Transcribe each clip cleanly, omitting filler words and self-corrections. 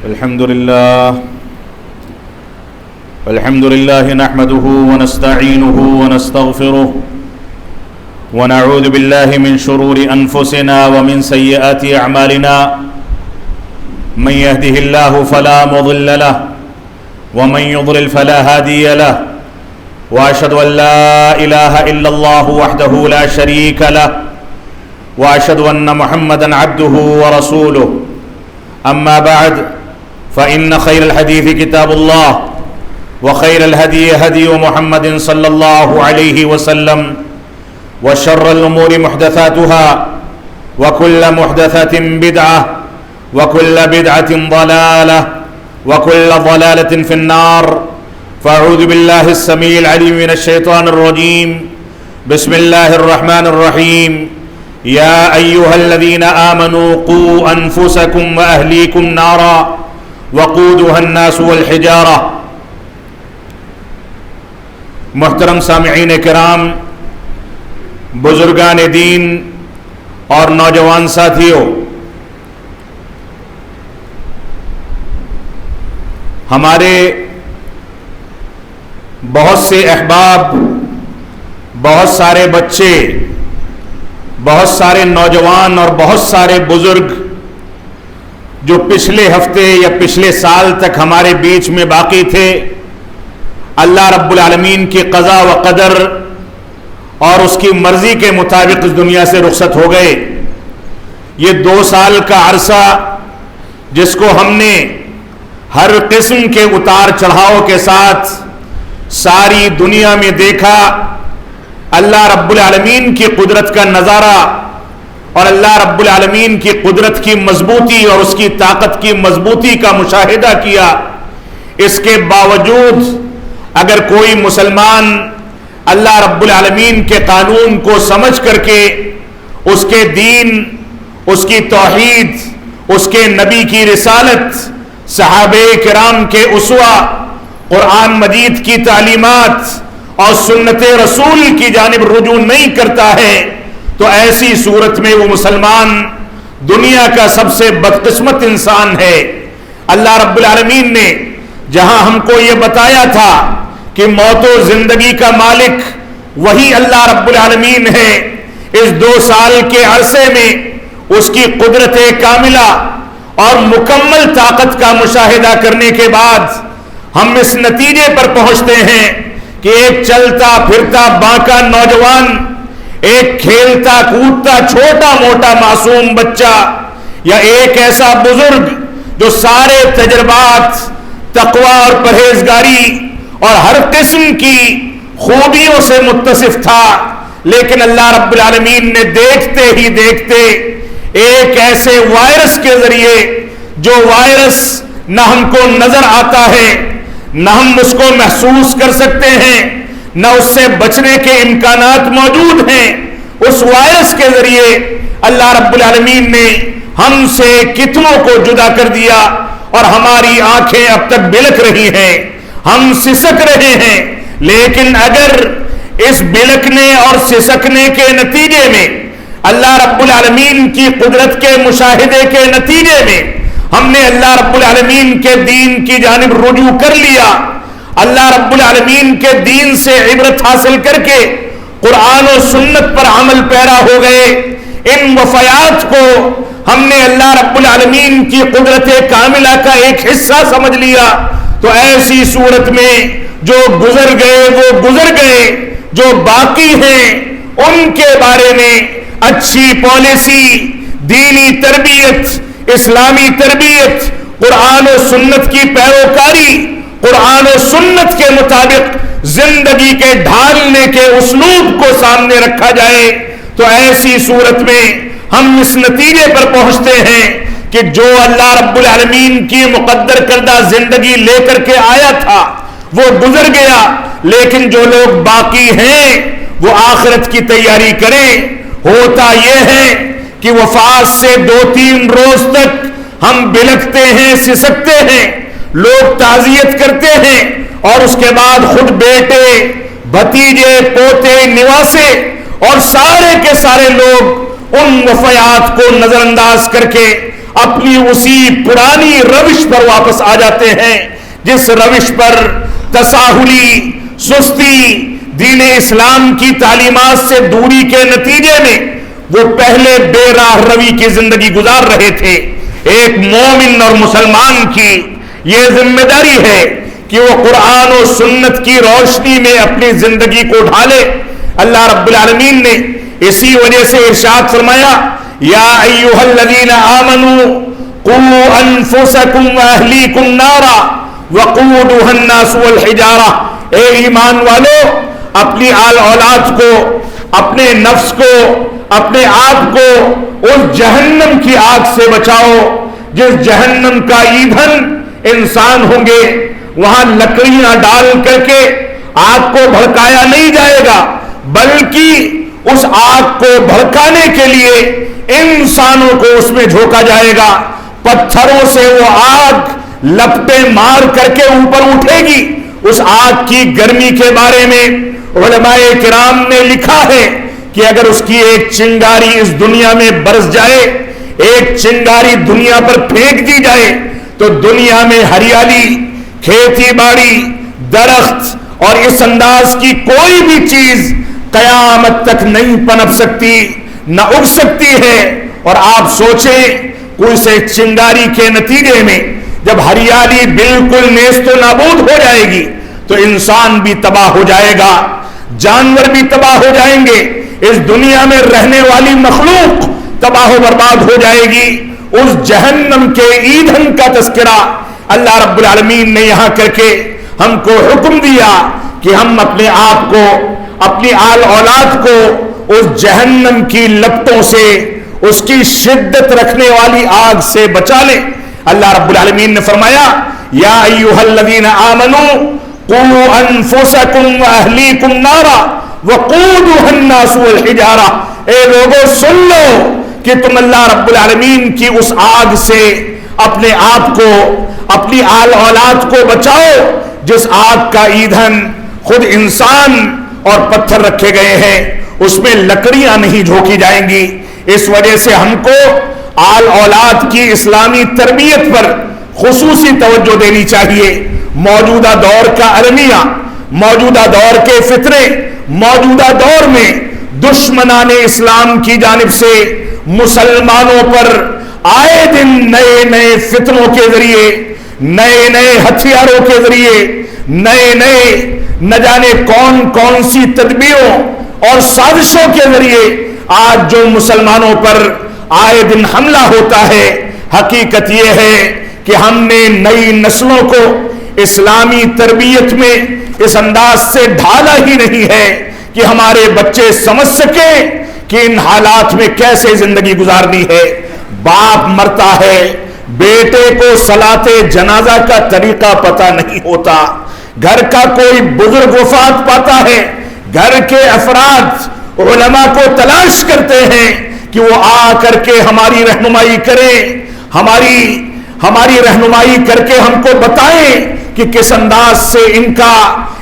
الحمد لله نحمده ونستعينه ونستغفره ونعوذ بالله من شرور أنفسنا ومن سيئات أعمالنا من يهده الله فلا مضل له ومن يضلل فلا هادي له وأشهد أن لا إله إلا الله وحده لا شريك له وأشهد أن محمدا عبده ورسوله أما بعد فإن خير الحديث كتاب الله وخير الهدي هدي محمد صلى الله عليه وسلم وشر الأمور محدثاتها وكل محدثة بدعة وكل بدعة ضلالة وكل ضلالة في النار فأعوذ بالله السميع العليم من الشيطان الرجيم بسم الله الرحمن الرحيم يا أيها الذين آمنوا قوا أنفسكم وأهليكم نارا وقودها الناس والحجارة۔ محترم سامعین کرام، بزرگان دین اور نوجوان ساتھیوں، ہمارے بہت سے احباب، بہت سارے بچے، بہت سارے نوجوان اور بہت سارے بزرگ جو پچھلے ہفتے یا پچھلے سال تک ہمارے بیچ میں باقی تھے، اللہ رب العالمین کی قضا و قدر اور اس کی مرضی کے مطابق اس دنیا سے رخصت ہو گئے۔ یہ 2 سال کا عرصہ جس کو ہم نے ہر قسم کے اتار چڑھاؤ کے ساتھ ساری دنیا میں دیکھا، اللہ رب العالمین کی قدرت کا نظارہ اور اللہ رب العالمین کی قدرت کی مضبوطی اور اس کی طاقت کی مضبوطی کا مشاہدہ کیا، اس کے باوجود اگر کوئی مسلمان اللہ رب العالمین کے قانون کو سمجھ کر کے اس کے دین، اس کی توحید، اس کے نبی کی رسالت، صحابہ کرام کے اسوہ، قرآن مجید کی تعلیمات اور سنت رسول کی جانب رجوع نہیں کرتا ہے تو ایسی صورت میں وہ مسلمان دنیا کا سب سے بدقسمت انسان ہے۔ اللہ رب العالمین نے جہاں ہم کو یہ بتایا تھا کہ موت و زندگی کا مالک وہی اللہ رب العالمین ہے، اس 2 سال کے عرصے میں اس کی قدرت کاملہ اور مکمل طاقت کا مشاہدہ کرنے کے بعد ہم اس نتیجے پر پہنچتے ہیں کہ ایک چلتا پھرتا بانکا نوجوان، ایک کھیلتا کودتا چھوٹا موٹا معصوم بچہ، یا ایک ایسا بزرگ جو سارے تجربات، تقوی اور پرہیزگاری اور ہر قسم کی خوبیوں سے متصف تھا، لیکن اللہ رب العالمین نے دیکھتے ہی دیکھتے ایک ایسے وائرس کے ذریعے، جو وائرس نہ ہم کو نظر آتا ہے، نہ ہم اس کو محسوس کر سکتے ہیں، نہ اس سے بچنے کے امکانات موجود ہیں، اس وائرس کے ذریعے اللہ رب العالمین نے ہم سے کتنوں کو جدا کر دیا، اور ہماری آنکھیں اب تک بلک رہی ہیں، ہم سسک رہے ہیں۔ لیکن اگر اس بلکنے اور سسکنے کے نتیجے میں، اللہ رب العالمین کی قدرت کے مشاہدے کے نتیجے میں ہم نے اللہ رب العالمین کے دین کی جانب رجوع کر لیا، اللہ رب العالمین کے دین سے عبرت حاصل کر کے قرآن و سنت پر عمل پیرا ہو گئے، ان وفیات کو ہم نے اللہ رب العالمین کی قدرت کاملہ کا ایک حصہ سمجھ لیا، تو ایسی صورت میں جو گزر گئے وہ گزر گئے، جو باقی ہیں ان کے بارے میں اچھی پالیسی، دینی تربیت، اسلامی تربیت، قرآن و سنت کی پیروکاری، قرآن و سنت کے مطابق زندگی کے ڈھالنے کے اسلوب کو سامنے رکھا جائے، تو ایسی صورت میں ہم اس نتیجے پر پہنچتے ہیں کہ جو اللہ رب العالمین کی مقدر کردہ زندگی لے کر کے آیا تھا وہ گزر گیا، لیکن جو لوگ باقی ہیں وہ آخرت کی تیاری کریں۔ ہوتا یہ ہے کہ وفات سے 2-3 روز تک ہم بلکتے ہیں، سسکتے ہیں، لوگ تعزیت کرتے ہیں، اور اس کے بعد خود بیٹے، بھتیجے، پوتے، نواسے اور سارے کے سارے لوگ ان وفیات کو نظر انداز کر کے اپنی اسی پرانی روش پر واپس آ جاتے ہیں جس روش پر تساہلی، سستی، دین اسلام کی تعلیمات سے دوری کے نتیجے میں وہ پہلے بے راہ روی کی زندگی گزار رہے تھے۔ ایک مومن اور مسلمان کی یہ ذمہ داری ہے کہ وہ قرآن و سنت کی روشنی میں اپنی زندگی کو ڈھالے۔ اللہ رب العالمین نے اسی وجہ سے ارشاد فرمایا، یا ایھا الذین آمنوا قوا انفسکم واہلیکم نارا وقودها الناس والحجارہ، اے ایمان والو اپنی آل اولاد کو، اپنے نفس کو، اپنے آپ کو اس جہنم کی آگ سے بچاؤ جس جہنم کا ایندھن انسان ہوں گے۔ وہاں لکڑیاں ڈال کر کے آگ کو بھڑکایا نہیں جائے گا، بلکہ اس آگ کو بھڑکانے کے لیے انسانوں کو اس میں جھونکا جائے گا۔ پتھروں سے وہ آگ لپٹیں مار کر کے اوپر اٹھے گی۔ اس آگ کی گرمی کے بارے میں علماء کرام نے لکھا ہے کہ اگر اس کی ایک چنگاری اس دنیا میں برس جائے، ایک چنگاری دنیا پر پھینک دی جائے، تو دنیا میں ہریالی، کھیتی باڑی، درخت اور اس انداز کی کوئی بھی چیز قیامت تک نہیں پنپ سکتی، نہ اگ سکتی ہے۔ اور آپ سوچیں کوئی سے چنگاری کے نتیجے میں جب ہریالی بالکل نیست و نابود ہو جائے گی تو انسان بھی تباہ ہو جائے گا، جانور بھی تباہ ہو جائیں گے، اس دنیا میں رہنے والی مخلوق تباہ و برباد ہو جائے گی۔ اس جہنم کے ایندھن کا تذکرہ اللہ رب العالمین نے یہاں کر کے ہم کو حکم دیا کہ ہم اپنے آپ کو، اپنی آل اولاد کو اس جہنم کی لپٹوں سے، اس کی شدت رکھنے والی آگ سے بچا لیں۔ اللہ رب العالمین نے فرمایا، یا ایھا الذین آمنوا قوا انفسکم واہلیکم نارا وقودها الناس والحجارہ، اے لوگوں سن لو کہ تم اللہ رب العالمین کی اس آگ سے اپنے آپ کو، اپنی آل اولاد کو بچاؤ جس آگ کا ایندھن خود انسان اور پتھر رکھے گئے ہیں، اس میں لکڑیاں نہیں جھونکی جائیں گی۔ اس وجہ سے ہم کو آل اولاد کی اسلامی تربیت پر خصوصی توجہ دینی چاہیے۔ موجودہ دور کا المیہ، موجودہ دور کے فتنے، موجودہ دور میں دشمنان اسلام کی جانب سے مسلمانوں پر آئے دن نئے نئے فتنوں کے ذریعے، نئے نئے ہتھیاروں کے ذریعے، نئے نئے نہ جانے کون کون سی تدبیروں اور سازشوں کے ذریعے آج جو مسلمانوں پر آئے دن حملہ ہوتا ہے، حقیقت یہ ہے کہ ہم نے نئی نسلوں کو اسلامی تربیت میں اس انداز سے ڈھالا ہی نہیں ہے کہ ہمارے بچے سمجھ سکیں کہ ان حالات میں کیسے زندگی گزارنی ہے۔ باپ مرتا ہے، بیٹے کو صلاۃ جنازہ کا طریقہ پتہ نہیں ہوتا، گھر کا کوئی بزرگ وفات پاتا ہے، گھر کے افراد علماء کو تلاش کرتے ہیں کہ وہ آ کر کے ہماری رہنمائی کریں، ہماری رہنمائی کر کے ہم کو بتائیں کہ کس انداز سے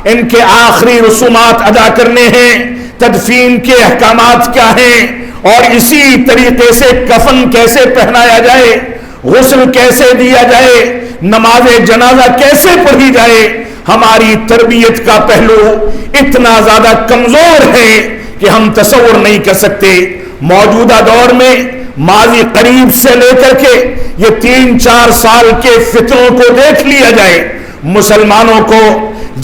ان کے آخری رسومات ادا کرنے ہیں، تدفین کے احکامات کیا ہیں، اور اسی طریقے سے کفن کیسے پہنایا جائے، غسل کیسے دیا جائے، نماز جنازہ کیسے پڑھی جائے۔ ہماری تربیت کا پہلو اتنا زیادہ کمزور ہے کہ ہم تصور نہیں کر سکتے۔ موجودہ دور میں ماضی قریب سے لے کر کے یہ 3-4 سال کے فتنوں کو دیکھ لیا جائے، مسلمانوں کو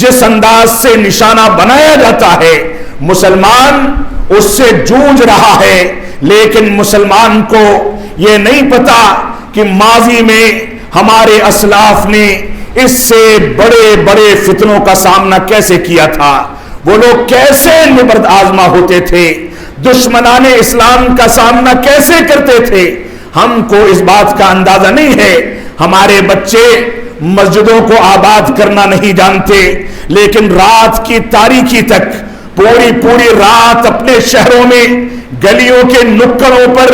جس انداز سے نشانہ بنایا جاتا ہے، مسلمان اس سے جوجھ رہا ہے، لیکن مسلمان کو یہ نہیں پتا کہ ماضی میں ہمارے اسلاف نے اس سے بڑے بڑے فتنوں کا سامنا کیسے کیا تھا، وہ لوگ کیسے نبرد آزما ہوتے تھے، دشمنان اسلام کا سامنا کیسے کرتے تھے۔ ہم کو اس بات کا اندازہ نہیں ہے۔ ہمارے بچے مسجدوں کو آباد کرنا نہیں جانتے، لیکن رات کی تاریکی تک پوری رات اپنے شہروں میں، گلیوں کے نکڑوں پر،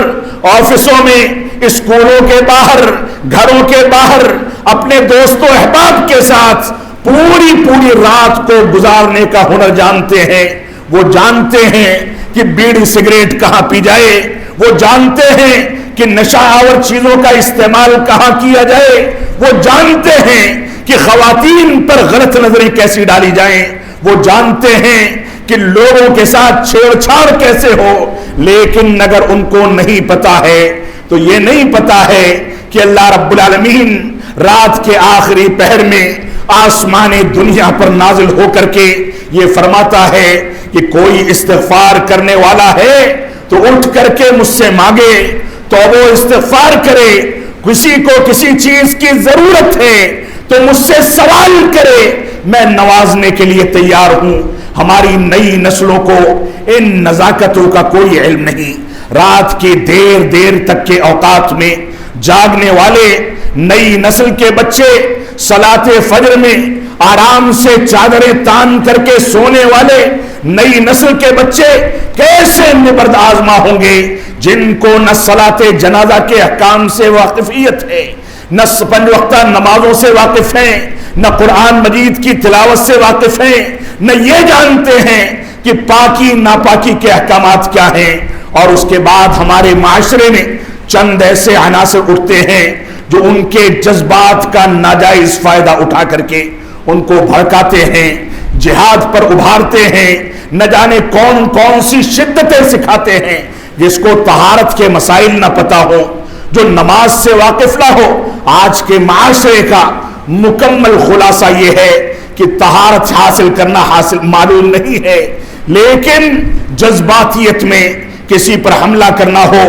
آفسوں میں، اسکولوں کے باہر، گھروں کے باہر اپنے دوست و احباب کے ساتھ پوری رات کو گزارنے کا ہنر جانتے ہیں۔ وہ جانتے ہیں کہ بیڑی سگریٹ کہاں پی جائے، وہ جانتے ہیں کہ نشہ آور چیزوں کا استعمال کہاں کیا جائے، وہ جانتے ہیں کہ خواتین پر غلط نظریں کیسی ڈالی جائیں، وہ جانتے ہیں کہ لوگوں کے ساتھ چھیڑ چھاڑ کیسے ہو، لیکن اگر ان کو نہیں پتا ہے تو یہ نہیں پتا ہے کہ اللہ رب العالمین رات کے آخری پہر میں آسمان دنیا پر نازل ہو کر کے یہ فرماتا ہے کہ کوئی استغفار کرنے والا ہے تو اٹھ کر کے مجھ سے مانگے، توبہ استغفار کرے، کسی کو کسی چیز کی ضرورت ہے تو مجھ سے سوال کرے، میں نوازنے کے لیے تیار ہوں۔ ہماری نئی نسلوں کو ان نزاکتوں کا کوئی علم نہیں۔ رات کی دیر دیر تک کے اوقات میں جاگنے والے نئی نسل کے بچے صلاۃ فجر میں آرام سے چادریں تان کر کے سونے والے نئی نسل کے بچے کیسے نبرد آزما ہوں گے جن کو نہ صلاۃ جنازہ کے احکام سے واقفیت ہے، نہ 5 وقتہ نمازوں سے واقف ہیں، نہ قرآن مجید کی تلاوت سے واقف ہیں، نہ یہ جانتے ہیں کہ پاکی ناپاکی کے احکامات کیا ہیں۔ اور اس کے بعد ہمارے معاشرے میں چند ایسے عناصر اٹھتے ہیں جو ان کے جذبات کا ناجائز فائدہ اٹھا کر کے ان کو بھڑکاتے ہیں، جہاد پر ابھارتے ہیں، نہ جانے کون کون سی شدتیں سکھاتے ہیں، جس کو طہارت کے مسائل نہ پتا ہو، جو نماز سے واقف نہ ہو۔ آج کے معاشرے کا مکمل خلاصہ یہ ہے کہ طہارت حاصل کرنا معلوم نہیں ہے، لیکن جذباتیت میں کسی پر حملہ کرنا ہو،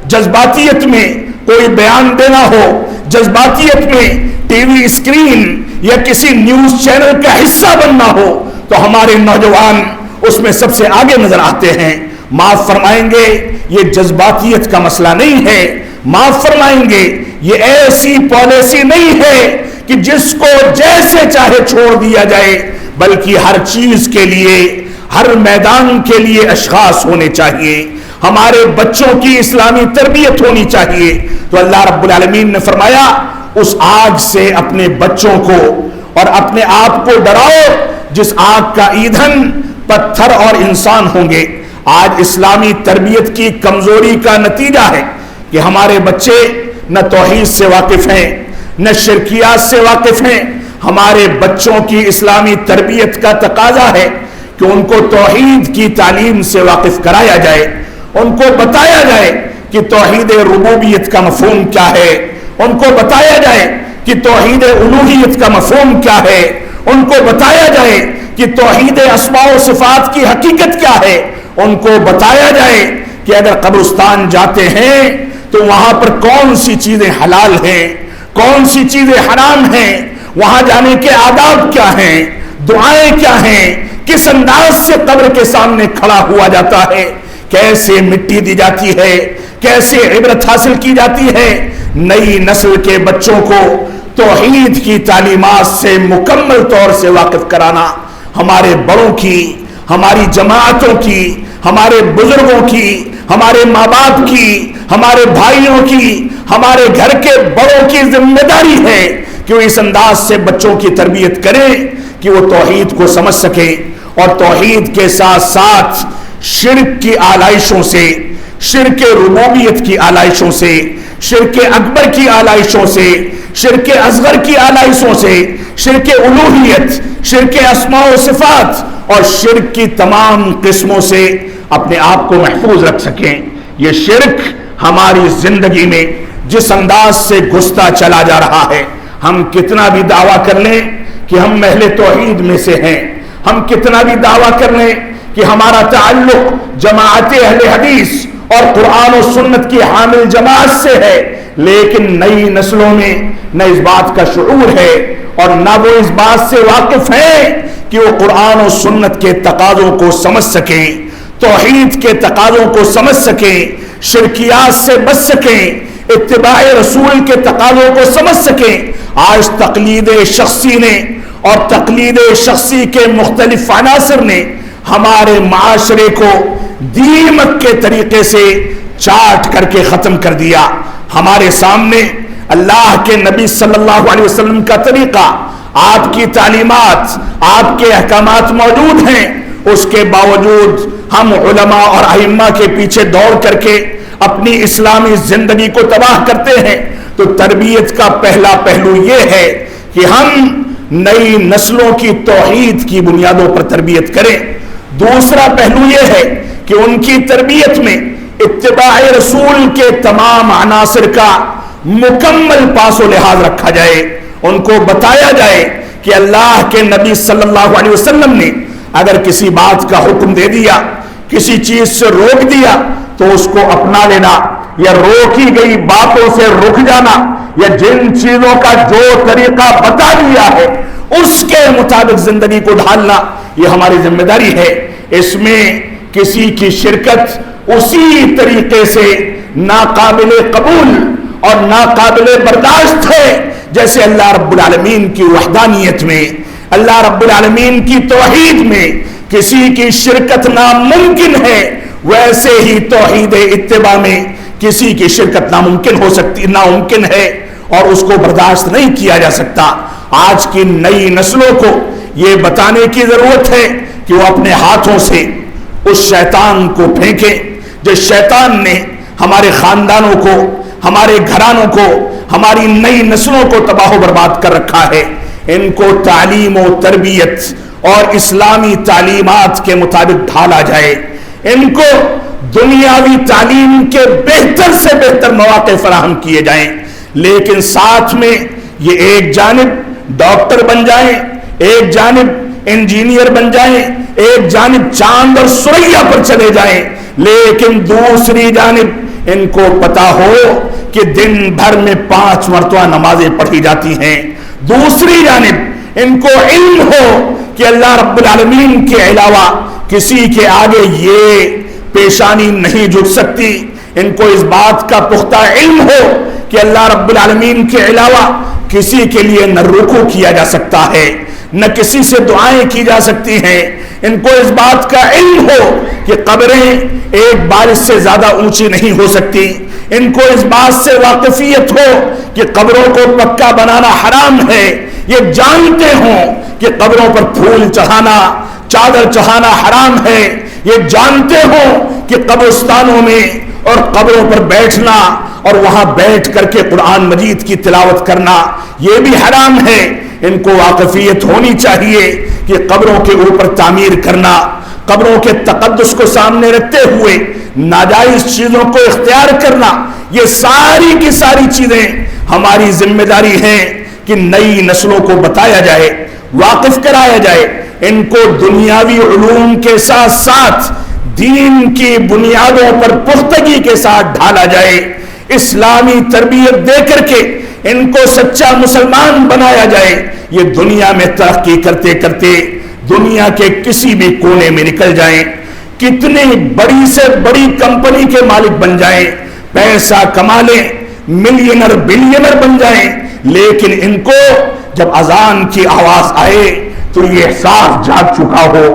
جذباتیت میں کوئی بیان دینا ہو، جذباتیت میں ٹی وی اسکرین یا کسی نیوز چینل کا حصہ بننا ہو تو ہمارے نوجوان اس میں سب سے آگے نظر آتے ہیں۔ معاف فرمائیں گے، یہ جذباتیت کا مسئلہ نہیں ہے، معاف فرمائیں گے یہ ایسی پالیسی نہیں ہے کہ جس کو جیسے چاہے چھوڑ دیا جائے، بلکہ ہر چیز کے لیے، ہر میدان کے لیے اشخاص ہونے چاہیے، ہمارے بچوں کی اسلامی تربیت ہونی چاہیے۔ تو اللہ رب العالمین نے فرمایا اس آگ سے اپنے بچوں کو اور اپنے آپ کو ڈراؤ جس آگ کا ایندھن پتھر اور انسان ہوں گے۔ آج اسلامی تربیت کی کمزوری کا نتیجہ ہے کہ ہمارے بچے نہ توحید سے واقف ہیں، نہ شرکیات سے واقف ہیں۔ ہمارے بچوں کی اسلامی تربیت کا تقاضا ہے کہ ان کو توحید کی تعلیم سے واقف کرایا جائے، ان کو بتایا جائے کہ توحید ربوبیت کا مفہوم کیا ہے، ان کو بتایا جائے کہ توحید الوہیت کا مفہوم کیا ہے، ان کو بتایا جائے کہ توحید اسماء و صفات کی حقیقت کیا ہے، ان کو بتایا جائے کہ اگر قبرستان جاتے ہیں تو وہاں پر کون سی چیزیں حلال ہیں، کون سی چیزیں حرام ہیں، وہاں جانے کے آداب کیا ہیں، دعائیں کیا ہیں، کس انداز سے قبر کے سامنے کھڑا ہوا جاتا ہے، کیسے مٹی دی جاتی ہے، کیسے عبرت حاصل کی جاتی ہے۔ نئی نسل کے بچوں کو توحید کی تعلیمات سے مکمل طور سے واقف کرانا ہمارے بڑوں کی، ہماری جماعتوں کی، ہمارے بزرگوں کی، ہمارے ماں باپ کی، ہمارے بھائیوں کی، ہمارے گھر کے بڑوں کی ذمہ داری ہے کہ وہ اس انداز سے بچوں کی تربیت کریں کہ وہ توحید کو سمجھ سکیں اور توحید کے ساتھ ساتھ شرک کی آلائشوں سے، شرک ربوبیت کی آلائشوں سے، شرک اکبر کی آلائشوں سے، شرک اصغر کی آلائشوں سے، شرک الوہیت، شرک اسماء و صفات اور شرک کی تمام قسموں سے اپنے آپ کو محفوظ رکھ سکیں۔ یہ شرک ہماری زندگی میں جس انداز سے گھستا چلا جا رہا ہے، ہم کتنا بھی دعویٰ کر لیں کہ ہم اہل توحید میں سے ہیں، ہم کتنا بھی دعویٰ کر لیں کہ ہمارا تعلق جماعت اہل حدیث اور قرآن و سنت کی حامل جماعت سے ہے، لیکن نئی نسلوں میں نہ اس بات کا شعور ہے اور نہ وہ اس بات سے واقف ہیں کہ وہ قرآن و سنت کے تقاضوں کو سمجھ سکیں، توحید کے تقاضوں کو سمجھ سکیں، شرکیات سے بچ سکیں، اتباع رسول کے تقاضوں کو سمجھ سکیں۔ آج تقلید شخصی نے اور تقلید شخصی کے مختلف عناصر نے ہمارے معاشرے کو دیمک کے طریقے سے چاٹ کر کے ختم کر دیا۔ ہمارے سامنے اللہ کے نبی صلی اللہ علیہ وسلم کا طریقہ، آپ کی تعلیمات، آپ کے احکامات موجود ہیں، اس کے باوجود ہم علماء اور ائمہ کے پیچھے دوڑ کر کے اپنی اسلامی زندگی کو تباہ کرتے ہیں، تو تربیت کا پہلا پہلو یہ ہے کہ ہم نئی نسلوں کی توحید کی بنیادوں پر تربیت کریں۔ دوسرا پہلو یہ ہے کہ ان کی تربیت میں اتباع رسول کے تمام عناصر کا مکمل پاس و لحاظ رکھا جائے، ان کو بتایا جائے کہ اللہ کے نبی صلی اللہ علیہ وسلم نے اگر کسی بات کا حکم دے دیا، کسی چیز سے روک دیا تو اس کو اپنا لینا، یا روکی گئی باتوں سے رک جانا، یا جن چیزوں کا جو طریقہ بتا دیا ہے اس کے مطابق زندگی کو ڈھالنا، یہ ہماری ذمہ داری ہے۔ اس میں کسی کی شرکت اسی طریقے سے ناقابل قبول اور ناقابل برداشت ہے جیسے اللہ رب العالمین کی وحدانیت میں، اللہ رب العالمین کی توحید میں کسی کی شرکت ناممکن ہے، ویسے ہی توحید اتباع میں کسی کی شرکت ناممکن ہے اور اس کو برداشت نہیں کیا جا سکتا۔ آج کی نئی نسلوں کو یہ بتانے کی ضرورت ہے کہ وہ اپنے ہاتھوں سے اس شیطان کو پھینکیں جس شیطان نے ہمارے خاندانوں کو، ہمارے گھرانوں کو، ہماری نئی نسلوں کو تباہ و برباد کر رکھا ہے۔ ان کو تعلیم و تربیت اور اسلامی تعلیمات کے مطابق ڈھالا جائے، ان کو دنیاوی تعلیم کے بہتر سے بہتر مواقع فراہم کیے جائیں، لیکن ساتھ میں یہ ایک جانب ڈاکٹر بن جائیں، ایک جانب انجینئر بن جائیں، ایک جانب چاند اور سریا پر چلے جائیں، لیکن دوسری جانب ان کو پتا ہو کہ دن بھر میں 5 مرتبہ نمازیں پڑھی جاتی ہیں، دوسری جانب ان کو علم ہو کہ اللہ رب العالمین کے علاوہ کسی کے آگے یہ پیشانی نہیں جھک سکتی، ان کو اس بات کا پختہ علم ہو کہ اللہ رب العالمین کے علاوہ کسی کے لیے نہ رکوع کیا جا سکتا ہے، نہ کسی سے دعائیں کی جا سکتی ہیں، ان کو اس بات کا علم ہو کہ قبریں ایک بارش سے زیادہ اونچی نہیں ہو سکتی، ان کو اس بات سے واقفیت ہو کہ قبروں کو پکا بنانا حرام ہے، یہ جانتے ہوں کہ قبروں پر پھول چڑھانا، چادر چڑھانا حرام ہے، یہ جانتے ہوں کہ قبرستانوں میں اور قبروں پر بیٹھنا اور وہاں بیٹھ کر کے قرآن مجید کی تلاوت کرنا یہ بھی حرام ہے۔ ان کو واقفیت ہونی چاہیے کہ قبروں کے اوپر تعمیر کرنا، قبروں کے تقدس کو سامنے رکھتے ہوئے ناجائز چیزوں کو اختیار کرنا، یہ ساری کی ساری چیزیں ہماری ذمہ داری ہیں کہ نئی نسلوں کو بتایا جائے، واقف کرایا جائے، ان کو دنیاوی علوم کے ساتھ ساتھ دین کی بنیادوں پر پختگی کے ساتھ ڈھالا جائے، اسلامی تربیت دے کر کے ان کو سچا مسلمان بنایا جائے، یہ دنیا میں ترقی کرتے کرتے دنیا کے کسی بھی کونے میں نکل جائیں، کتنی بڑی سے بڑی کمپنی کے مالک بن جائیں، پیسہ کما لیں، ملینر بلینر بن جائیں، لیکن ان کو جب اذان کی آواز آئے تو یہ احساس جاگ چکا ہو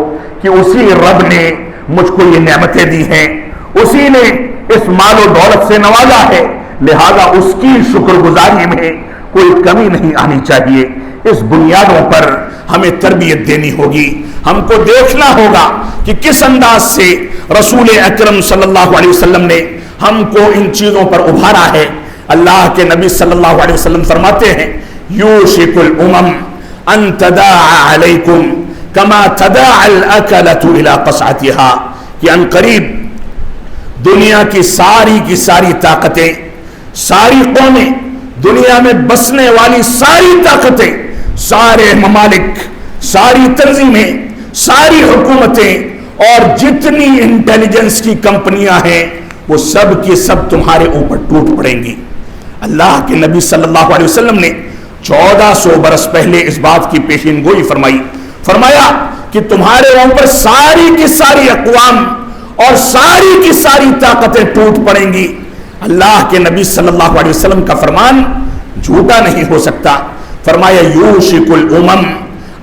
کہ اسی رب نے مجھ کو یہ نعمتیں دی ہیں، اسی نے اس مال و دولت سے نوازا ہے، لہذا اس کی شکر گزاری میں کوئی کمی نہیں آنی چاہیے۔ اس بنیادوں پر ہمیں تربیت دینی ہوگی، ہم کو دیکھنا ہوگا کہ کس انداز سے رسول اکرم صلی اللہ علیہ وسلم نے ہم کو ان چیزوں پر ابھارا ہے۔ اللہ کے نبی صلی اللہ علیہ وسلم فرماتے ہیں یوشک الامم ان تداعى علیکم کما تداعى الاکلۃ الی قصعتها، کہ ان قریب دنیا کی ساری طاقتیں، ساری قومیں، دنیا میں بسنے والی ساری طاقتیں، سارے ممالک، ساری تنظیمیں، ساری حکومتیں اور جتنی انٹیلیجنس کی کمپنیاں ہیں وہ سب کی سب تمہارے اوپر ٹوٹ پڑیں گی۔ اللہ کے نبی صلی اللہ علیہ وسلم نے 1400 برس پہلے اس بات کی پیشین گوئی فرمایا کہ تمہارے اوپر ساری کی ساری اقوام اور ساری کی ساری طاقتیں ٹوٹ پڑیں گی۔ اللہ کے نبی صلی اللہ علیہ وسلم کا فرمان جھوٹا نہیں ہو سکتا۔ فرمایا یوشک الامم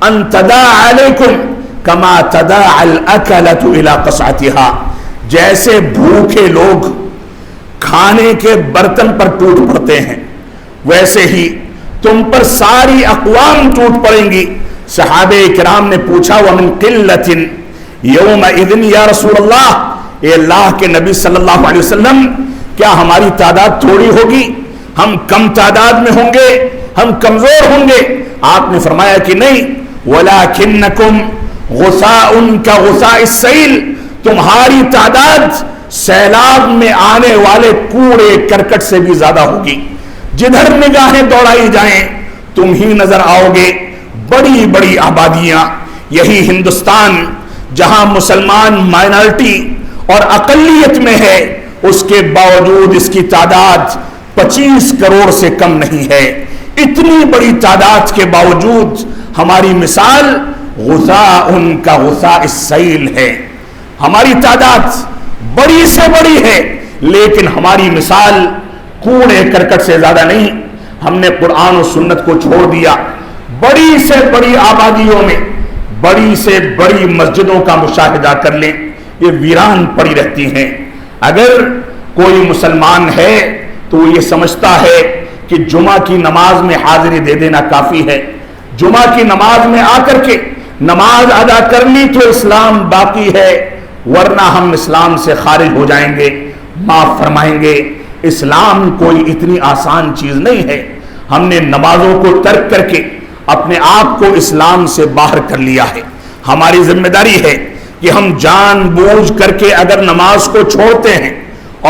ان تداعى علیکم کما تداعى الاکلۃ الی قصعتها، جیسے بھوکے لوگ کھانے کے برتن پر ٹوٹ پڑتے ہیں ویسے ہی تم پر ساری اقوام ٹوٹ پڑیں گی۔ صحابہ کرام نے پوچھا ومن قلۃ یومئذ یا رسول اللہ، اے اللہ کے نبی صلی اللہ علیہ وسلم، کیا ہماری تعداد تھوڑی ہوگی؟ ہم کم تعداد میں ہوں گے؟ ہم کمزور ہوں گے؟ آپ نے فرمایا کہ نہیں، وَلَكِنَّكُمْ غُثَاءٌ كَغُثَاءِ السَّيْلِ، تمہاری تعداد سیلاب میں آنے والے کوڑے کرکٹ سے بھی زیادہ ہوگی، جدھر نگاہیں دوڑائی جائیں تم ہی نظر آؤ گے۔ بڑی بڑی آبادیاں، یہی ہندوستان جہاں مسلمان مائنارٹی اور اقلیت میں ہے، اس کے باوجود اس کی تعداد 25 کروڑ سے کم نہیں ہے۔ اتنی بڑی تعداد کے باوجود ہماری مثال غثاء کا غثاء السیل ہے۔ ہماری تعداد بڑی سے بڑی ہے، لیکن ہماری مثال کوڑے کرکٹ سے زیادہ نہیں۔ ہم نے قرآن و سنت کو چھوڑ دیا۔ بڑی سے بڑی آبادیوں میں بڑی سے بڑی مسجدوں کا مشاہدہ کر لیں، یہ ویران پڑی رہتی ہیں۔ اگر کوئی مسلمان ہے تو وہ یہ سمجھتا ہے کہ جمعہ کی نماز میں حاضری دے دینا کافی ہے، جمعہ کی نماز میں آ کر کے نماز ادا کر لی تو اسلام باقی ہے، ورنہ ہم اسلام سے خارج ہو جائیں گے، معاف فرمائیں گے۔ اسلام کوئی اتنی آسان چیز نہیں ہے۔ ہم نے نمازوں کو ترک کر کے اپنے آپ کو اسلام سے باہر کر لیا ہے۔ ہماری ذمہ داری ہے کہ ہم جان بوجھ کر کے اگر نماز کو چھوڑتے ہیں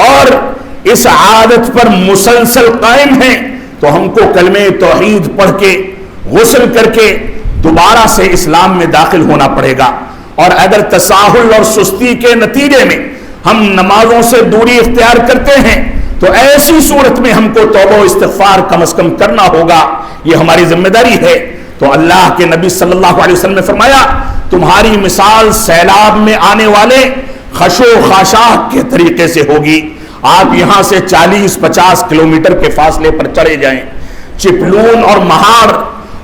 اور اس عادت پر مسلسل قائم ہیں تو ہم کو کلمہ توحید پڑھ کے غسل کر کے دوبارہ سے اسلام میں داخل ہونا پڑے گا۔ اور اگر تساہل اور سستی کے نتیجے میں ہم نمازوں سے دوری اختیار کرتے ہیں تو ایسی صورت میں ہم کو توبہ و استغفار کم از کم کرنا ہوگا، یہ ہماری ذمہ داری ہے۔ تو اللہ کے نبی صلی اللہ علیہ وسلم نے فرمایا تمہاری مثال سیلاب میں آنے والے خشو خاشاک کے طریقے سے ہوگی۔ آپ یہاں سے 40-50 کلومیٹر کے فاصلے پر چلے جائیں، چپلون اور مہاڑ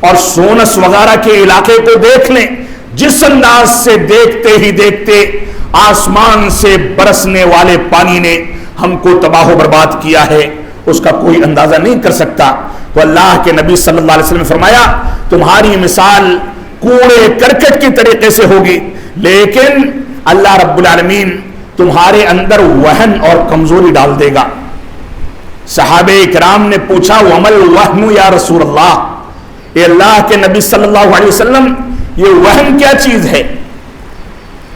اور سونس وغیرہ کے علاقے کو دیکھ لیں، جس انداز سے دیکھتے ہی دیکھتے آسمان سے برسنے والے پانی نے ہم کو تباہ و برباد کیا ہے، اس کا کوئی اندازہ نہیں کر سکتا۔ تو اللہ کے نبی صلی اللہ علیہ وسلم نے فرمایا تمہاری مثال کوڑے کرکٹ کی طریقے سے ہوگی، لیکن اللہ رب العالمین تمہارے اندر وہن اور کمزوری ڈال دے گا۔ صحابہ کرام نے پوچھا ومل وہن یا رسول اللہ، اے اللہ کے نبی صلی اللہ علیہ وسلم یہ وہن کیا چیز ہے؟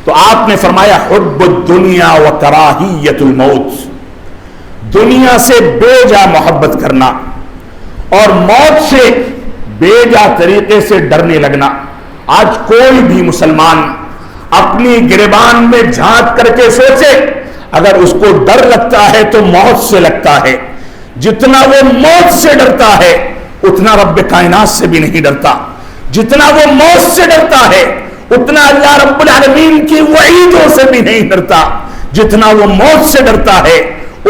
تو آپ نے فرمایا حب الدنیا و کراہیت الموت، دنیا سے بے جا محبت کرنا اور موت سے بے جا طریقے سے ڈرنے لگنا۔ آج کوئی بھی مسلمان اپنی گریبان میں جھانک کر کے سوچے، اگر اس کو ڈر لگتا ہے تو موت سے لگتا ہے۔ جتنا وہ موت سے ڈرتا ہے اتنا رب کائنات سے بھی نہیں ڈرتا، جتنا وہ موت سے ڈرتا ہے اتنا اللہ رب العالمین کی وعیدوں سے بھی نہیں ڈرتا، جتنا وہ موت سے ڈرتا ہے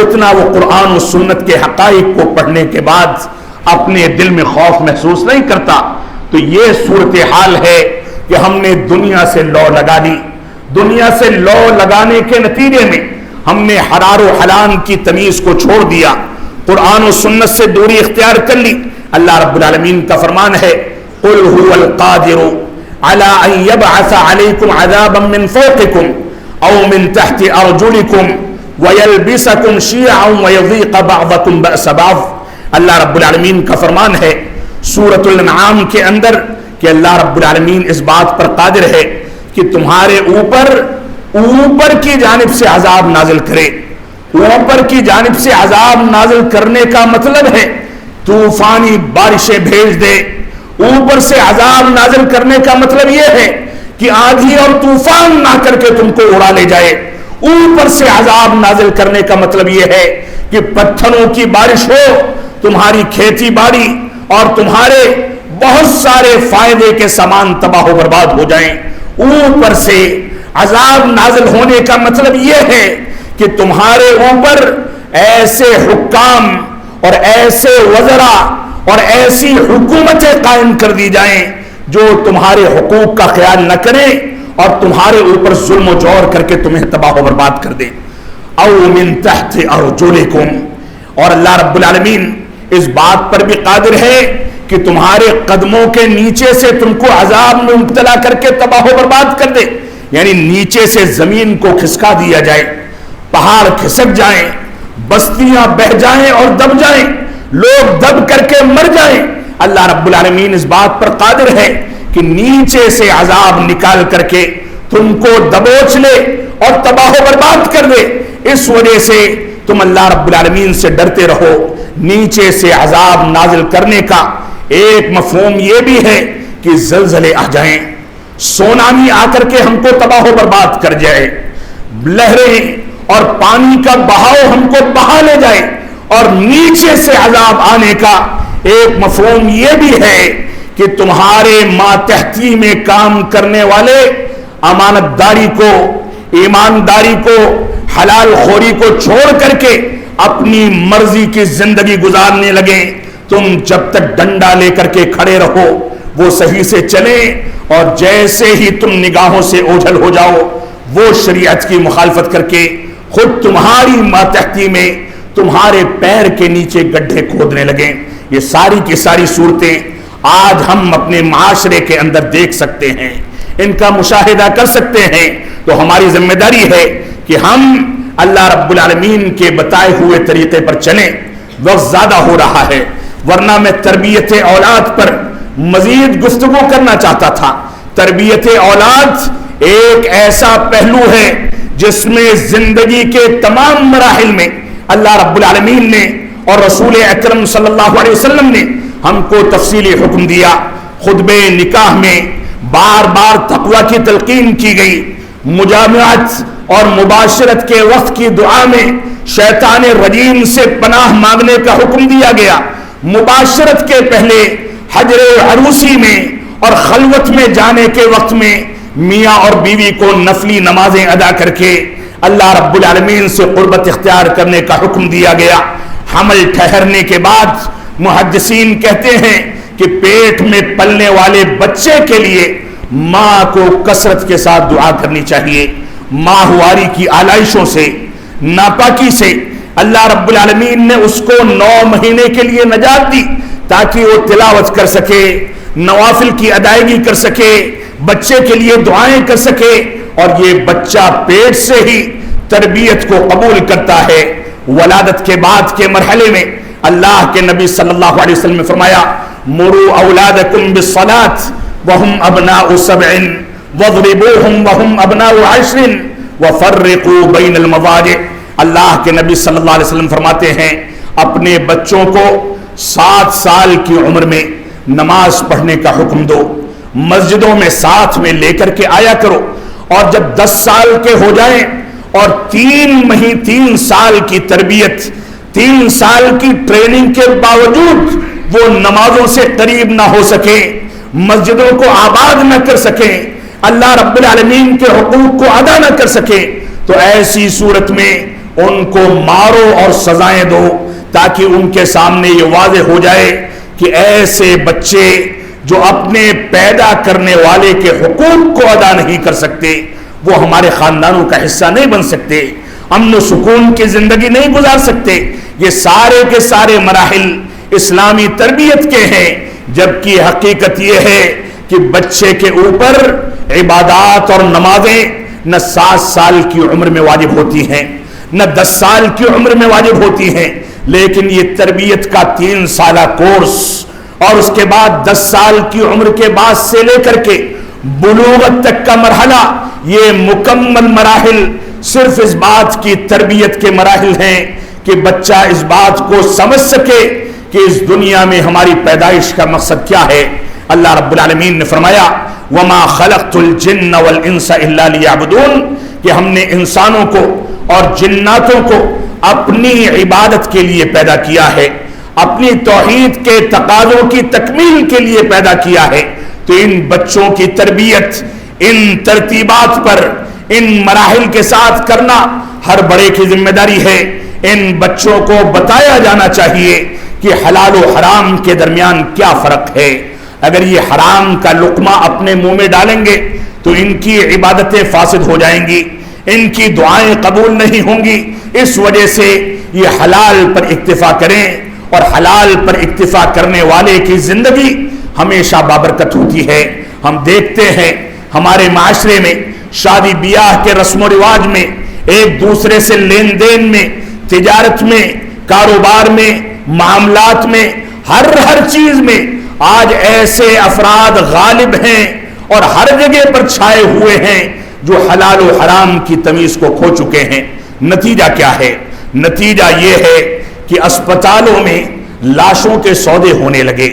اتنا وہ قرآن و سنت کے حقائق کو پڑھنے کے بعد اپنے دل میں خوف محسوس نہیں کرتا۔ تو یہ صورتحال ہے کہ ہم نے دنیا سے لو لگا دی، دنیا سے لو لگانے کے نتیجے میں ہم نے حلال و حرام کی تمیز کو چھوڑ دیا، قرآن و سنت سے دوری اختیار کر لی۔ اللہ رب العالمین کا فرمان ہے قل هو القادر على ان يبعث عليكم عذابا من فوقكم او من تحت ارجلكم ويلبسكم شيعا ويذيق بعضكم بأس بعض۔ اللہ رب العالمین کا فرمان ہے سورۃ الانعام کے اندر کہ اللہ رب العالمین اس بات پر قادر ہے کہ تمہارے اوپر کی جانب سے عذاب نازل کرے۔ اوپر کی جانب سے عذاب نازل کرنے کا مطلب ہے طوفانی بارشیں بھیج دے۔ اوپر سے عذاب نازل کرنے کا مطلب یہ ہے کہ آندھی اور طوفان نہ کر کے تم کو اڑا لے جائے۔ اوپر سے عذاب نازل کرنے کا مطلب یہ ہے کہ پتھروں کی بارش ہو، تمہاری کھیتی باڑی اور تمہارے بہت سارے فائدے کے سامان تباہ و برباد ہو جائیں۔ اوپر سے عذاب نازل ہونے کا مطلب یہ ہے کہ تمہارے اوپر ایسے حکام اور ایسے وزراء اور ایسی حکومتیں قائم کر دی جائیں جو تمہارے حقوق کا خیال نہ کریں اور تمہارے اوپر ظلم و جور کر کے تمہیں تباہ و برباد کر دیں۔ او من تحت ارجلکم، اور اللہ رب العالمین اس بات پر بھی قادر ہے کہ تمہارے قدموں کے نیچے سے تم کو عذاب میں مبتلا کر کے تباہ و برباد کر دے۔ یعنی نیچے سے زمین کو کھسکا دیا جائے، پہاڑ کھسک جائیں، بستیاں بہہ جائیں اور دب جائیں، لوگ دب کر کے مر جائیں، اللہ رب العالمین اس بات پر قادر ہے کہ نیچے سے عذاب نکال کر کے تم کو دبوچ لے اور تباہ و برباد کر دے۔ اس وجہ سے تم اللہ رب العالمین سے ڈرتے رہو۔ نیچے سے عذاب نازل کرنے کا ایک مفہوم یہ بھی ہے کہ زلزلے آ جائیں، سونامی آ کر کے ہم کو تباہ و برباد کر جائے، لہریں اور پانی کا بہاؤ ہم کو بہا لے جائے، اور نیچے سے عذاب آنے کا ایک مفہوم یہ بھی ہے کہ تمہارے ماتحتی میں کام کرنے والے امانت داری کو، ایمانداری کو، حلال خوری کو چھوڑ کر کے اپنی مرضی کی زندگی گزارنے لگیں۔ تم جب تک ڈنڈا لے کر کے کھڑے رہو وہ صحیح سے چلیں، اور جیسے ہی تم نگاہوں سے اوجھل ہو جاؤ وہ شریعت کی مخالفت کر کے خود تمہاری ماتحتی میں تمہارے پیر کے نیچے گڈھے کھودنے لگیں۔ یہ ساری کی ساری صورتیں آج ہم اپنے معاشرے کے اندر دیکھ سکتے ہیں، ان کا مشاہدہ کر سکتے ہیں۔ تو ہماری ذمہ داری ہے کہ ہم اللہ رب العالمین کے بتائے ہوئے طریقے پر چلیں۔ وقت زیادہ ہو رہا ہے، ورنہ میں تربیت اولاد پر مزید گفتگو کرنا چاہتا تھا۔ تربیت اولاد ایک ایسا پہلو ہے جس میں زندگی کے تمام مراحل میں اللہ رب العالمین نے اور رسول اکرم صلی اللہ علیہ وسلم نے ہم کو تفصیلی حکم دیا۔ خطبہ نکاح میں بار بار تقوی کی تلقین کی گئی، مجامعت اور مباشرت کے وقت کی دعا میں شیطان رجیم سے پناہ مانگنے کا حکم دیا گیا، مباشرت کے پہلے حجر عروسی میں اور خلوت میں جانے کے وقت میں میاں اور بیوی کو نفلی نمازیں ادا کر کے اللہ رب العالمین سے قربت اختیار کرنے کا حکم دیا گیا۔ حمل ٹھہرنے کے بعد محدثین کہتے ہیں کہ پیٹ میں پلنے والے بچے کے لیے ماں کو کثرت کے ساتھ دعا کرنی چاہیے۔ ماہواری کی آلائشوں سے، ناپاکی سے اللہ رب العالمین نے اس کو 9 مہینے کے لیے نجات دی تاکہ وہ تلاوت کر سکے، نوافل کی ادائیگی کر سکے، بچے کے لیے دعائیں کر سکے، اور یہ بچہ پیٹ سے ہی تربیت کو قبول کرتا ہے۔ ولادت کے بعد کے مرحلے میں اللہ کے نبی صلی اللہ علیہ وسلم نے فرمایا مروا اولادکم بالصلاۃ وهم ابناء 7 واضربوهم وهم ابناء 10 وفرقوا بین المضاجع۔ اللہ کے نبی صلی اللہ علیہ وسلم فرماتے ہیں اپنے بچوں کو 7 سال کی عمر میں نماز پڑھنے کا حکم دو، مسجدوں میں ساتھ میں لے کر کے آیا کرو، اور جب 10 سال کے ہو جائیں اور 3 سال کی تربیت، 3 سال کی ٹریننگ کے باوجود وہ نمازوں سے قریب نہ ہو سکے، مسجدوں کو آباد نہ کر سکیں، اللہ رب العالمین کے حقوق کو ادا نہ کر سکے، تو ایسی صورت میں ان کو مارو اور سزائیں دو تاکہ ان کے سامنے یہ واضح ہو جائے کہ ایسے بچے جو اپنے پیدا کرنے والے کے حقوق کو ادا نہیں کر سکتے وہ ہمارے خاندانوں کا حصہ نہیں بن سکتے، امن و سکون کی زندگی نہیں گزار سکتے۔ یہ سارے کے سارے مراحل اسلامی تربیت کے ہیں، جبکہ حقیقت یہ ہے کہ بچے کے اوپر عبادات اور نمازیں نہ 7 سال کی عمر میں واجب ہوتی ہیں، نہ 10 سال کی عمر میں واجب ہوتی ہیں، لیکن یہ تربیت کا 3 سالہ کورس اور اس کے بعد 10 سال کی عمر کے بعد سے لے کر کے بلوغت تک کا مرحلہ، یہ مکمل مراحل صرف اس بات کی تربیت کے مراحل ہیں کہ بچہ اس بات کو سمجھ سکے کہ اس دنیا میں ہماری پیدائش کا مقصد کیا ہے۔ اللہ رب العالمین نے فرمایا وَمَا خَلَقْتُ الْجِنَّ وَالْإِنسَ إِلَّا لِيَعْبُدُونَ، کہ ہم نے انسانوں کو اور جناتوں کو اپنی عبادت کے لیے پیدا کیا ہے، اپنی توحید کے تقاضوں کی تکمیل کے لیے پیدا کیا ہے۔ تو ان بچوں کی تربیت ان ترتیبات پر، ان مراحل کے ساتھ کرنا ہر بڑے کی ذمہ داری ہے۔ ان بچوں کو بتایا جانا چاہیے کہ حلال و حرام کے درمیان کیا فرق ہے۔ اگر یہ حرام کا لقمہ اپنے منہ میں ڈالیں گے تو ان کی عبادتیں فاسد ہو جائیں گی، ان کی دعائیں قبول نہیں ہوں گی۔ اس وجہ سے یہ حلال پر اکتفا کریں، اور حلال پر اکتفا کرنے والے کی زندگی ہمیشہ بابرکت ہوتی ہے۔ ہم دیکھتے ہیں ہمارے معاشرے میں شادی بیاہ کے رسم و رواج میں، ایک دوسرے سے لین دین میں، تجارت میں، کاروبار میں، معاملات میں، ہر چیز میں آج ایسے افراد غالب ہیں اور ہر جگہ پر چھائے ہوئے ہیں جو حلال و حرام کی تمیز کو کھو چکے ہیں۔ نتیجہ کیا ہے؟ نتیجہ یہ ہے کہ اسپتالوں میں لاشوں کے سودے ہونے لگے،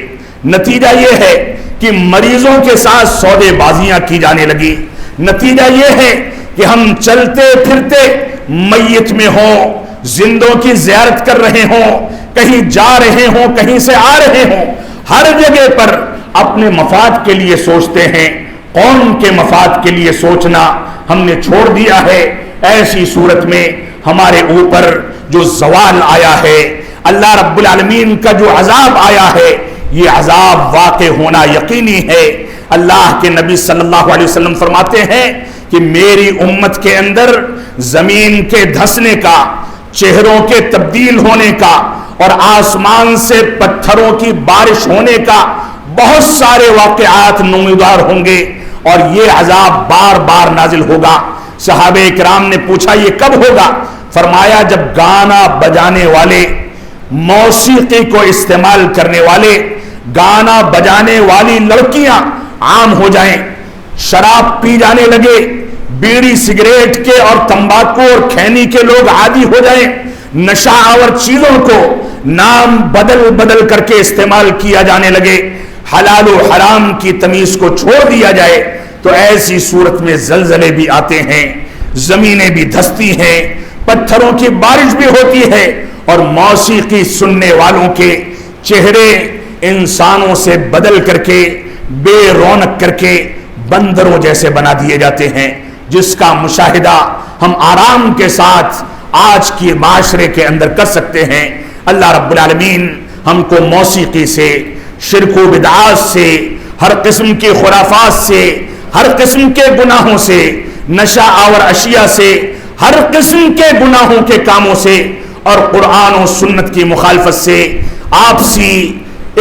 نتیجہ یہ ہے کہ مریضوں کے ساتھ سودے بازیاں کی جانے لگی، نتیجہ یہ ہے کہ ہم چلتے پھرتے میت میں ہوں، زندوں کی زیارت کر رہے ہوں، کہیں جا رہے ہوں، کہیں سے آ رہے ہوں، ہر جگہ پر اپنے مفاد کے لیے سوچتے ہیں، قوم کے مفاد کے لیے سوچنا ہم نے چھوڑ دیا ہے۔ ایسی صورت میں ہمارے اوپر جو زوال آیا ہے، اللہ رب العالمین کا جو عذاب آیا ہے، یہ عذاب واقع ہونا یقینی ہے۔ اللہ کے نبی صلی اللہ علیہ وسلم فرماتے ہیں کہ میری امت کے اندر زمین کے دھسنے کا، چہروں کے تبدیل ہونے کا اور آسمان سے پتھروں کی بارش ہونے کا بہت سارے واقعات نمودار ہوں گے اور یہ عذاب بار بار نازل ہوگا۔ صحابہ کرام نے پوچھا یہ کب ہوگا؟ فرمایا جب گانا بجانے والے، موسیقی کو استعمال کرنے والے، گانا بجانے والی لڑکیاں عام ہو جائیں، شراب پی جانے لگے، بیڑی سگریٹ کے اور تمباکو اور کھینی کے لوگ عادی ہو جائیں، نشہ آور چیزوں کو نام بدل بدل کر کے استعمال کیا جانے لگے، حلال و حرام کی تمیز کو چھوڑ دیا جائے، تو ایسی صورت میں زلزلے بھی آتے ہیں، زمینیں بھی دھستی ہیں، پتھروں کی بارش بھی ہوتی ہے اور موسیقی سننے والوں کے چہرے انسانوں سے بدل کر کے بے رونق کر کے بندروں جیسے بنا دیے جاتے ہیں، جس کا مشاہدہ ہم آرام کے ساتھ آج کی معاشرے کے اندر کر سکتے ہیں۔ اللہ رب العالمین ہم کو موسیقی سے، شرک و بدعات سے، ہر قسم کی خرافات سے، ہر قسم کے گناہوں سے، نشہ آور اشیاء سے، ہر قسم کے گناہوں کے کاموں سے اور قرآن و سنت کی مخالفت سے، آپسی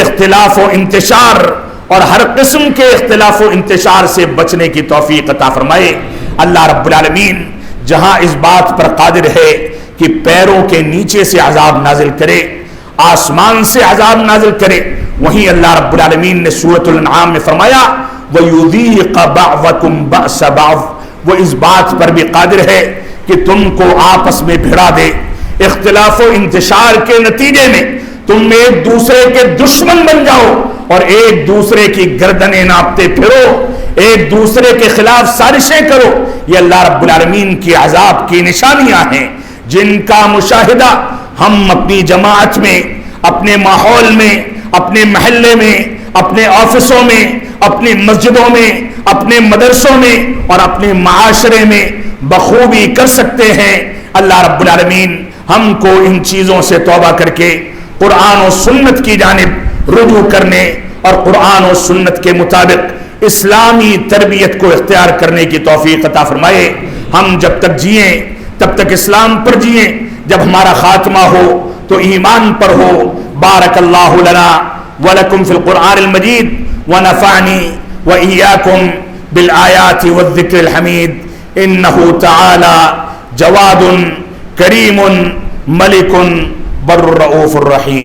اختلاف و انتشار اور ہر قسم کے اختلاف و انتشار سے بچنے کی توفیق عطا فرمائے۔ اللہ رب العالمین جہاں اس بات پر قادر ہے کہ پیروں کے نیچے سے عذاب نازل کرے، آسمان سے عذاب نازل کرے، وہیں اللہ رب العالمین نے سورۃ الانعام میں فرمایا وَيُذِيقَ بَعْضَكُمْ بَأْسَ بَعْضٍ، وہ اس بات پر بھی قادر ہے کہ تم کو آپس میں بھڑا دے، اختلاف و انتشار کے نتیجے میں تم ایک دوسرے کے دشمن بن جاؤ اور ایک دوسرے کی گردنیں ناپتے پھرو، ایک دوسرے کے خلاف سازشیں کرو۔ یہ اللہ رب العالمین کی عذاب کی نشانیاں ہیں جن کا مشاہدہ ہم اپنی جماعت میں، اپنے ماحول میں، اپنے محلے میں، اپنے آفسوں میں، اپنی مسجدوں میں، اپنے مدرسوں میں اور اپنے معاشرے میں بخوبی کر سکتے ہیں۔ اللہ رب العالمین ہم کو ان چیزوں سے توبہ کر کے قرآن و سنت کی جانب رجوع کرنے اور قرآن و سنت کے مطابق اسلامی تربیت کو اختیار کرنے کی توفیق عطا فرمائے۔ ہم جب تک جئیں تب تک اسلام پر جئیں، جب ہمارا خاتمہ ہو تو ایمان پر ہو۔ بارک اللہ لنا ولکم فی القرآن المجید ونفعنی وإیاکم بالآیات والذکر الحمید انہ تعالی جواد کریم ملک بر الرؤوف الرحیم۔